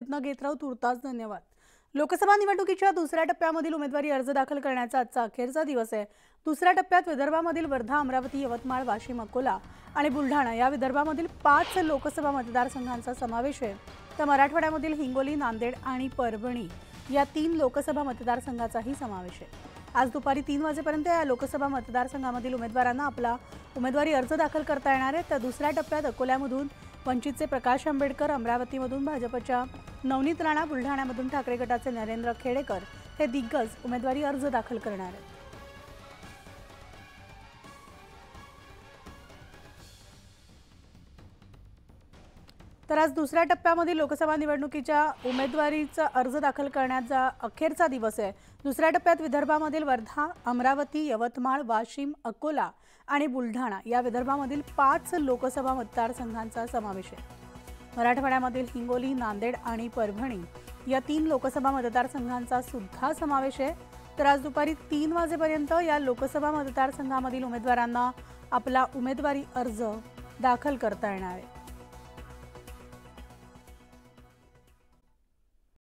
प्रयत्न घेत राहू. तुर्तास धन्यवाद. लोकसभा निवडणुकीच्या दुसऱ्या टप्प्यामधील उमेदवारी अर्ज दाखल करण्याचा आजचा अखेरचा दिवस आहे. दुसऱ्या टप्प्यात विदर्भामधील वर्धा, अमरावती, यवतमाळ, वाशिम, अकोला आणि बुलढाणा या विदर्भामधील 5 लोकसभा मतदारसंघांचा समावेश आहे. तर मराठवाड्यामधील हिंगोली, नांदेड आणि परभणी या 3 लोकसभा मतदारसंघाचाही समावेश आहे. आज दुपारी 3 वाजेपर्यंत या लोकसभा मतदारसंघामधील उमेदवारांना आपला उमेदवारी अर्ज दाखल करता येणार आहे. तर दुसऱ्या टप्प्यात अकोल्यामधून वंचितचे प्रकाश आंबेडकर, अमरावतीमधून भाजपच्या नवनीत राणा, बुलढाण्यामधून ठाकरे गटाचे नरेंद्र खेडेकर हे दिग्गज उमेदवारी अर्ज दाखल करणार आहेत. तर आज दुसऱ्या टप्प्यामध्ये लोकसभा निवडणुकीच्या उमेदवारीचा अर्ज दाखल करण्याचा अखेरचा दिवस आहे. दुसऱ्या टप्प्यात विदर्भामधील वर्धा, अमरावती, यवतमाळ, वाशिम, अकोला आणि बुलढाणा या विदर्भामधील 5 लोकसभा मतदारसंघांचा समावेश आहे. मराठवाड्यामधील हिंगोली, नांदेड आणि परभणी या 3 लोकसभा मतदारसंघांचा सुद्धा समावेश आहे. तर आज दुपारी 3 वाजेपर्यंत या लोकसभा मतदारसंघामधील उमेदवारांना आपला उमेदवारी अर्ज दाखल करता येणार आहे.